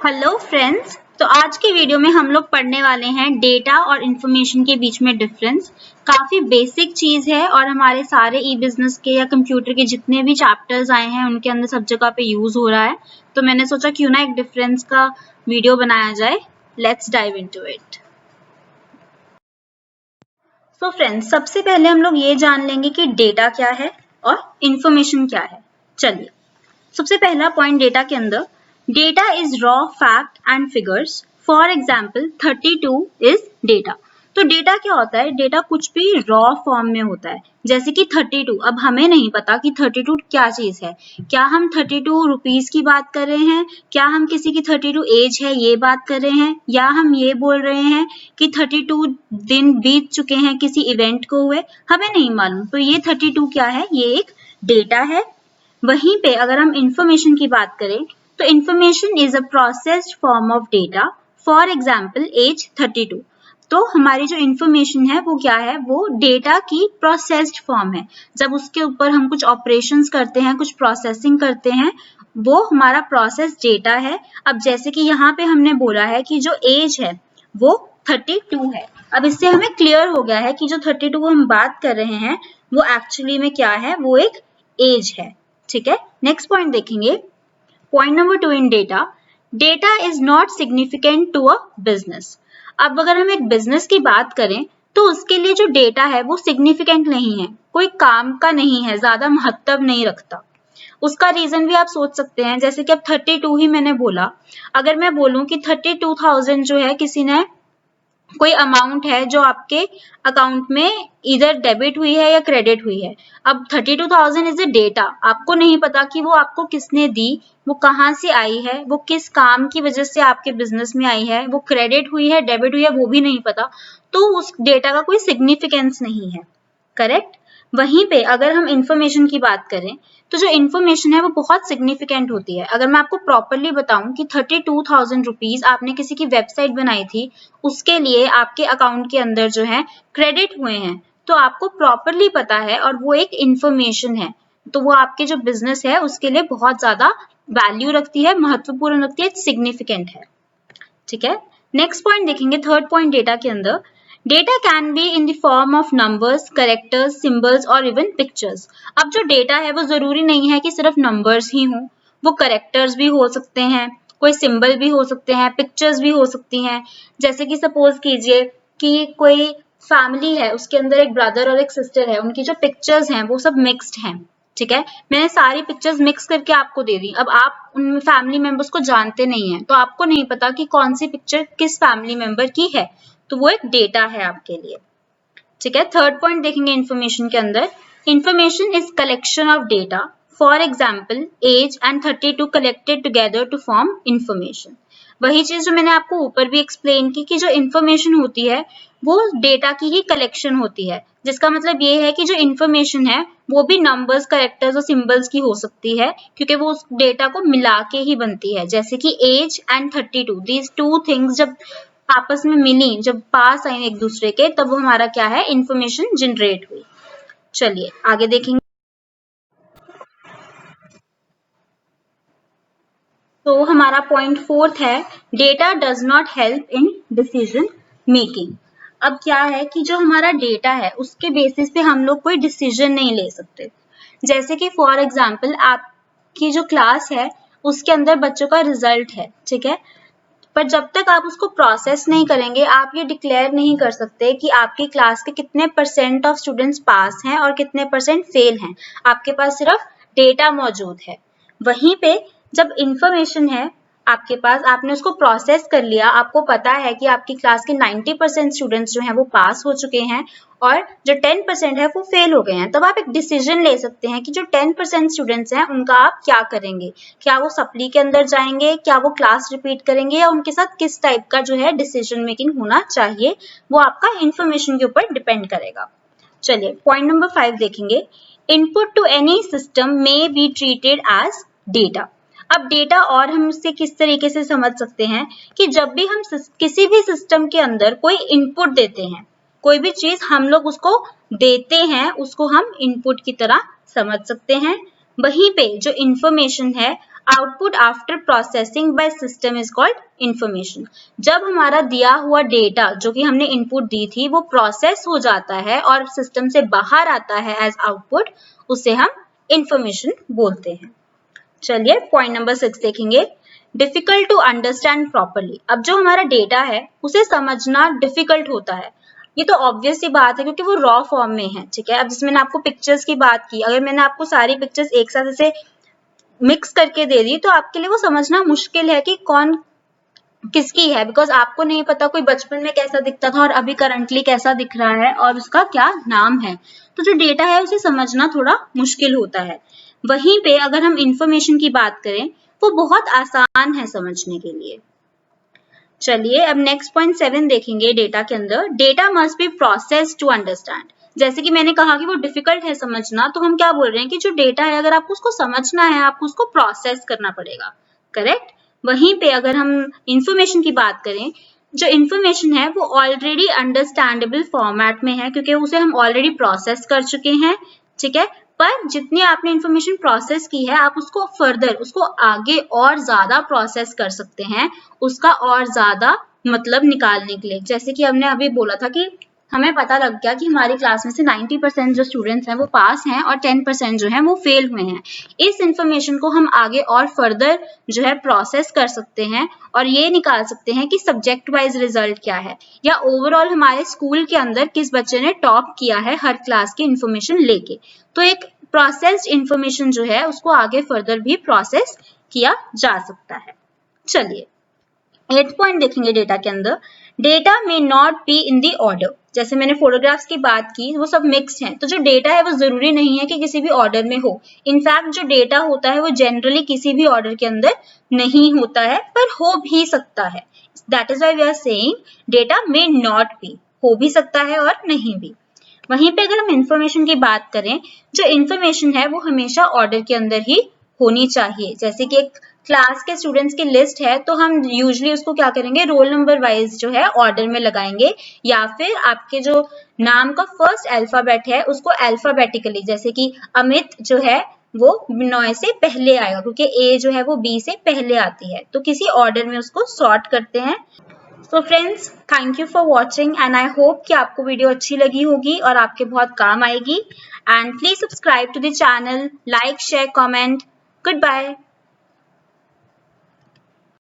Hello friends. तो आज के वीडियो में हम लोग पढ़ने वाले हैं डेटा और इंफॉर्मेशन के बीच में डिफरेंस। काफी बेसिक चीज है और हमारे सारे ई बिजनेस के या कंप्यूटर के जितने भी चैप्टर्स आए हैं उनके अंदर सब जगह पे यूज हो रहा है। तो मैंने सोचा क्यों ना एक डिफरेंस का वीडियो बनाया जाए। Let's dive into it. So friends, सबसे पहले हम लोग ये जान लेंगे कि डेटा क्या है और इंफॉर्मेशन क्या है। चलिए, सबसे पहला पॉइंट डेटा के अंदर, data is raw fact and figures. For example 32 is data. तो डेटा क्या होता है? डेटा कुछ भी रॉ फॉर्म में होता है, जैसे कि 32। अब हमें नहीं पता कि 32 क्या चीज है। क्या हम 32 रुपीज की बात कर रहे हैं, क्या हम किसी की 32 एज है ये बात कर रहे हैं, या हम ये बोल रहे हैं कि 32 दिन बीत चुके हैं किसी इवेंट को हुए, हमें नहीं मालूम। तो ये 32 क्या है? ये एक डेटा है। वहीं पे अगर हम इंफॉर्मेशन की बात करें तो information is a processed form of data. For example age 32। तो हमारी जो इंफॉर्मेशन है वो क्या है? वो डेटा की प्रोसेस्ड फॉर्म है। जब उसके ऊपर हम कुछ ऑपरेशंस करते हैं, कुछ प्रोसेसिंग करते हैं, वो हमारा प्रोसेस डेटा है। अब जैसे कि यहाँ पे हमने बोला है कि जो एज है वो 32 है। अब इससे हमें क्लियर हो गया है कि जो 32 को हम बात कर रहे हैं वो एक्चुअली में क्या है? वो एक एज है। ठीक है, नेक्स्ट पॉइंट देखेंगे। Point number 2 in data, data is not significant to a business. अब अगर हम एक बिजनेस की बात करें तो उसके लिए जो डेटा है वो सिग्निफिकेंट नहीं है, कोई काम का नहीं है, ज्यादा महत्व नहीं रखता। उसका रीजन भी आप सोच सकते हैं, जैसे कि अब 32 ही मैंने बोला। अगर मैं बोलूं कि 32,000 जो है किसी ने कोई अमाउंट है जो आपके अकाउंट में इधर डेबिट हुई है या क्रेडिट हुई है। अब 32,000 इज ए डेटा, आपको नहीं पता कि वो आपको किसने दी, वो कहाँ से आई है, वो किस काम की वजह से आपके बिजनेस में आई है, वो क्रेडिट हुई है डेबिट हुई है वो भी नहीं पता। तो उस डेटा का कोई सिग्निफिकेंस नहीं है। करेक्ट। वहीं पे अगर हम इंफॉर्मेशन की बात करें तो जो इंफॉर्मेशन है वो बहुत सिग्निफिकेंट होती है। अगर मैं आपको प्रॉपरली बताऊं कि 32,000 रुपीज आपने किसी की वेबसाइट बनाई थी, उसके लिए आपके अकाउंट के अंदर जो है क्रेडिट हुए हैं, तो आपको प्रॉपरली पता है और वो एक इंफॉर्मेशन है। तो वो आपके जो बिजनेस है उसके लिए बहुत ज्यादा वैल्यू रखती है, महत्वपूर्ण रखती है, सिग्निफिकेंट है। ठीक है, नेक्स्ट पॉइंट देखेंगे। थर्ड पॉइंट डेटा के अंदर, data can be in the form of numbers, characters, symbols और इवन पिक्चर्स। अब जो डेटा है वो जरूरी नहीं है कि सिर्फ नंबर्स ही हों, वो कैरेक्टर्स भी हो सकते हैं, कोई सिंबल भी हो सकते हैं, पिक्चर्स भी हो सकती हैं। जैसे कि सपोज कीजिए कि कोई फैमिली है, उसके अंदर एक ब्रदर और एक सिस्टर है, उनकी जो पिक्चर्स हैं वो सब मिक्स्ड हैं। ठीक है, मैंने सारी पिक्चर्स मिक्स करके आपको दे दी। अब आप उन फैमिली मेंबर्स को जानते नहीं हैं, तो आपको नहीं पता कि कौन सी पिक्चर किस फैमिली मेंबर की है, तो वो एक डेटा है आपके लिए। ठीक है, थर्ड पॉइंट देखेंगे इंफॉर्मेशन के अंदर। Information is collection of data. For example age and 32 collected together to form information. वही चीज जो मैंने आपको ऊपर भी एक्सप्लेन की कि जो इंफॉर्मेशन होती है वो डेटा की ही कलेक्शन होती है, जिसका मतलब ये है कि जो इंफॉर्मेशन है वो भी नंबर्स, कैरेक्टर्स और सिंबल्स की हो सकती है, क्योंकि वो उस डेटा को मिला के ही बनती है। जैसे कि age and 32, these two things जब आपस में मिली, जब पास आई एक दूसरे के, तब वो हमारा क्या है? इंफॉर्मेशन जनरेट हुई। चलिए आगे देखेंगे। तो हमारा पॉइंट फोर्थ है, data does not help in decision making. अब क्या है कि जो हमारा डेटा है उसके बेसिस पे हम लोग कोई डिसीजन नहीं ले सकते। जैसे कि फॉर एग्जाम्पल आपकी जो क्लास है उसके अंदर बच्चों का रिजल्ट है, ठीक है, पर जब तक आप उसको प्रोसेस नहीं करेंगे आप ये डिक्लेयर नहीं कर सकते कि आपकी क्लास के कितने परसेंट ऑफ स्टूडेंट्स पास हैं और कितने परसेंट फेल हैं। आपके पास सिर्फ डेटा मौजूद है। वहीं पे जब इंफॉर्मेशन है आपके पास, आपने उसको प्रोसेस कर लिया, आपको पता है कि आपकी क्लास के 90% स्टूडेंट्स जो हैं वो पास हो चुके हैं और जो 10% है वो फेल हो गए हैं, तब आप एक डिसीजन ले सकते हैं कि जो 10% स्टूडेंट्स हैं उनका आप क्या करेंगे। क्या वो सप्ली के अंदर जाएंगे, क्या वो क्लास रिपीट करेंगे, या उनके साथ किस टाइप का जो है डिसीजन मेकिंग होना चाहिए, वो आपका इंफॉर्मेशन के ऊपर डिपेंड करेगा। चलिए पॉइंट नंबर 5 देखेंगे। Input to any system may be treated as data. अब डेटा और हम इससे किस तरीके से समझ सकते हैं कि जब भी हम किसी भी सिस्टम के अंदर कोई इनपुट देते हैं, कोई भी चीज हम लोग उसको देते हैं, उसको हम इनपुट की तरह समझ सकते हैं। वहीं पे जो इंफॉर्मेशन है output after processing by system is called information. जब हमारा दिया हुआ डेटा जो कि हमने इनपुट दी थी वो प्रोसेस हो जाता है और सिस्टम से बाहर आता है एज आउटपुट, उसे हम इंफॉर्मेशन बोलते हैं। चलिए पॉइंट नंबर 6 देखेंगे, डिफिकल्ट टू अंडरस्टैंड प्रॉपरली। अब जो हमारा डेटा है उसे समझना डिफिकल्ट होता है। ये तो ऑब्वियस सी बात है क्योंकि वो रॉ फॉर्म में है, ठीक है। अब जिसमें मैंने आपको पिक्चर्स की बात की, अगर मैंने आपको सारी पिक्चर्स एक साथ ऐसे मिक्स करके दे दी तो आपके लिए वो समझना मुश्किल है कि कौन किसकी है, बिकॉज आपको नहीं पता कोई बचपन में कैसा दिखता था और अभी करंटली कैसा दिख रहा है और उसका क्या नाम है। तो जो डेटा है उसे समझना थोड़ा मुश्किल होता है। वहीं पे अगर हम इंफॉर्मेशन की बात करें वो बहुत आसान है समझने के लिए। चलिए अब नेक्स्ट पॉइंट 7 देखेंगे डेटा के अंदर, data must be processed to understand. जैसे कि मैंने कहा कि वो डिफिकल्ट है समझना, तो हम क्या बोल रहे हैं कि जो डेटा है अगर आपको उसको समझना है आपको उसको प्रोसेस करना पड़ेगा, करेक्ट। वहीं पे अगर हम इंफॉर्मेशन की बात करें, जो इंफॉर्मेशन है वो ऑलरेडी अंडरस्टैंडेबल फॉर्मेट में है क्योंकि उसे हम ऑलरेडी प्रोसेस कर चुके हैं, ठीक है। पर जितनी आपने इंफॉर्मेशन प्रोसेस की है आप उसको फर्दर, उसको आगे और ज्यादा प्रोसेस कर सकते हैं, उसका और ज्यादा मतलब निकालने के लिए। जैसे कि हमने अभी बोला था कि हमें पता लग गया कि हमारी क्लास में से 90% जो स्टूडेंट्स हैं वो पास हैं और 10% जो हैं वो फेल हुए हैं। इस इंफॉर्मेशन को हम आगे और फर्दर जो है प्रोसेस कर सकते हैं और ये निकाल सकते हैं कि सब्जेक्ट वाइज रिजल्ट क्या है या ओवरऑल हमारे स्कूल के अंदर किस बच्चे ने टॉप किया है हर क्लास की इंफॉर्मेशन लेके। तो एक प्रोसेस्ड इंफॉर्मेशन जो है उसको आगे फर्दर भी प्रोसेस किया जा सकता है। चलिए 8 पॉइंट देखेंगे डेटा के अंदर, डेटा में not be in the order. जैसे मैंने फोटोग्राफ्स की बात की वो सब मिक्स्ड हैं, तो जो डेटा है वो जरूरी नहीं है कि किसी भी ऑर्डर में हो। इनफैक्ट जो डेटा होता है वो जनरली किसी भी ऑर्डर के अंदर नहीं होता है पर हो भी सकता है। That is why we are saying data में नॉट बी, हो भी सकता है और नहीं भी। वहीं पे अगर हम इंफॉर्मेशन की बात करें, जो इंफॉर्मेशन है वो हमेशा ऑर्डर के अंदर ही होनी चाहिए। जैसे कि एक क्लास के स्टूडेंट्स की लिस्ट है तो हम यूजुअली उसको क्या करेंगे, रोल नंबर वाइज जो है ऑर्डर में लगाएंगे, या फिर आपके जो नाम का फर्स्ट अल्फाबेट है उसको अल्फाबेटिकली, जैसे कि अमित जो है वो नॉय से पहले आएगा क्योंकि ए जो है वो बी से पहले आती है, तो किसी ऑर्डर में उसको सॉर्ट करते हैं। So friends, thank you for watching and I hope कि आपको वीडियो अच्छी लगी होगी और आपके बहुत काम आएगी। And please subscribe to the channel, like share comment. Good bye.